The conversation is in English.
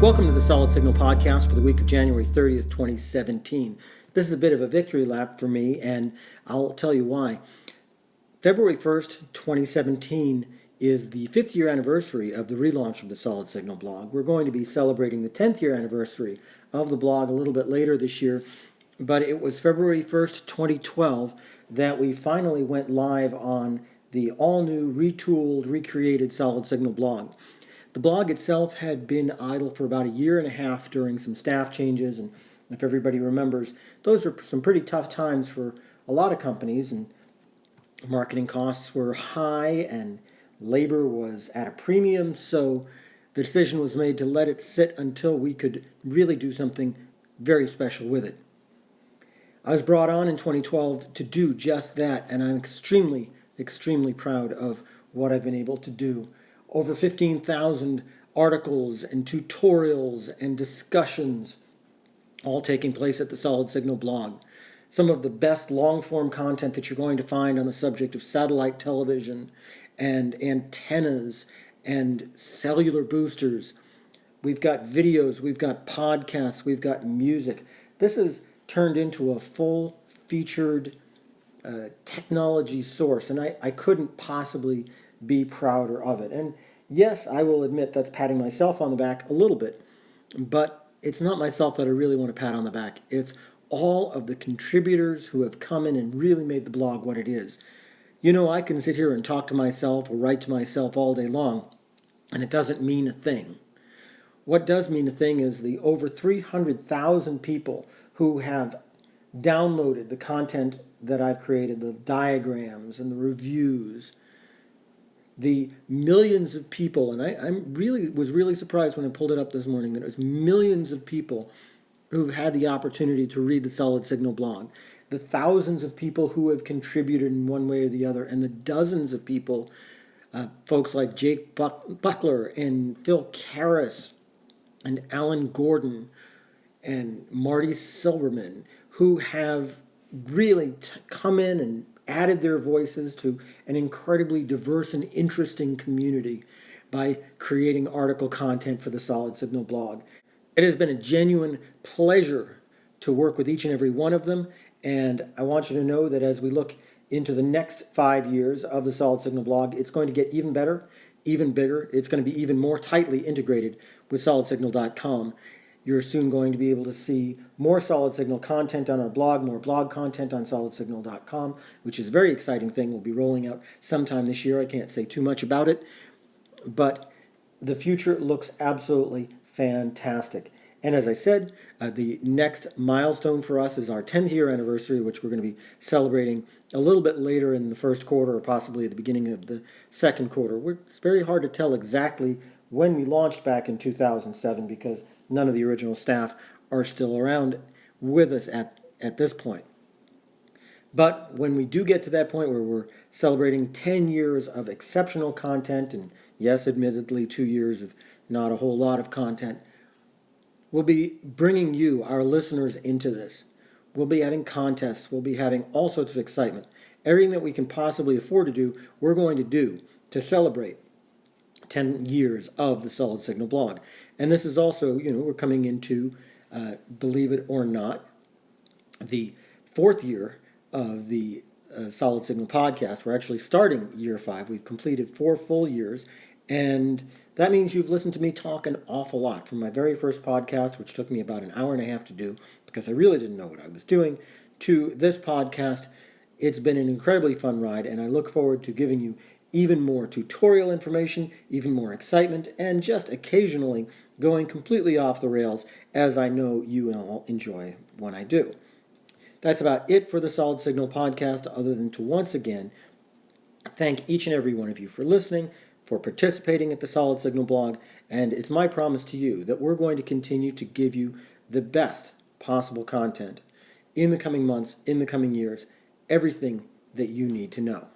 Welcome to the Solid Signal podcast for the week of January 30th, 2017. This is a bit of a victory lap for me, and I'll tell you why. February 1st, 2017 is the 5th year anniversary of the relaunch of the Solid Signal blog. We're going to be celebrating the 10th year anniversary of the blog a little bit later this year, but it was February 1st, 2012 that we finally went live on the all-new, retooled, recreated Solid Signal blog. The blog itself had been idle for about a year and a half during some staff changes, and if everybody remembers, those are some pretty tough times for a lot of companies, and marketing costs were high and labor was at a premium, so the decision was made to let it sit until we could really do something very special with it. I was brought on in 2012 to do just that, and I'm extremely proud of what I've been able to do. Over 15,000 articles and tutorials and discussions, all taking place at the Solid Signal blog. Some of the best long-form content that you're going to find on the subject of satellite television and antennas and cellular boosters. We've got videos, we've got podcasts, we've got music. This has turned into a full-featured technology source, and I couldn't possibly be prouder of it. And yes, I will admit that's patting myself on the back a little bit, but it's not myself that I really want to pat on the back. It's all of the contributors who have come in and really made the blog what it is. You know, I can sit here and talk to myself or write to myself all day long, and it doesn't mean a thing. What does mean a thing is the over 300,000 people who have downloaded the content that I've created, the diagrams and the reviews, the millions of people, and I was really surprised when I pulled it up this morning that it was millions of people who've had the opportunity to read the Solid Signal blog, the thousands of people who have contributed in one way or the other, and the dozens of people, folks like Jake Buckler and Phil Karras and Alan Gordon and Marty Silverman, who have really come in and added their voices to an incredibly diverse and interesting community by creating article content for the Solid Signal blog. It has been a genuine pleasure to work with each and every one of them, and I want you to know that as we look into the next 5 years of the Solid Signal blog, it's going to get even better, even bigger. It's going to be even more tightly integrated with solidsignal.com. You're soon going to be able to see more Solid Signal content on our blog, more blog content on solidsignal.com, which is a very exciting thing. We'll be rolling out sometime this year. I can't say too much about it, but the future looks absolutely fantastic. And as I said, the next milestone for us is our 10th year anniversary, which we're going to be celebrating a little bit later in the first quarter or possibly at the beginning of the second quarter. It's very hard to tell exactly when we launched back in 2007 because none of the original staff are still around with us at this point. But when we do get to that point where we're celebrating 10 years of exceptional content, and yes, admittedly 2 years of not a whole lot of content, we'll be bringing you, our listeners, into this. We'll be having contests. We'll be having all sorts of excitement. Everything that we can possibly afford to do, we're going to do to celebrate 10 years of the Solid Signal blog. And this is also, we're coming into, believe it or not, the 4th year of the Solid Signal podcast. We're actually starting year 5. We've completed 4 full years, and that means you've listened to me talk an awful lot from my very first podcast, which took me about an hour and a half to do because I really didn't know what I was doing, to this podcast. It's been an incredibly fun ride, and I look forward to giving you even more tutorial information, even more excitement, and just occasionally going completely off the rails, as I know you all enjoy when I do. That's about it for the Solid Signal podcast, other than to once again thank each and every one of you for listening, for participating at the Solid Signal blog, and it's my promise to you that we're going to continue to give you the best possible content in the coming months, in the coming years, everything that you need to know.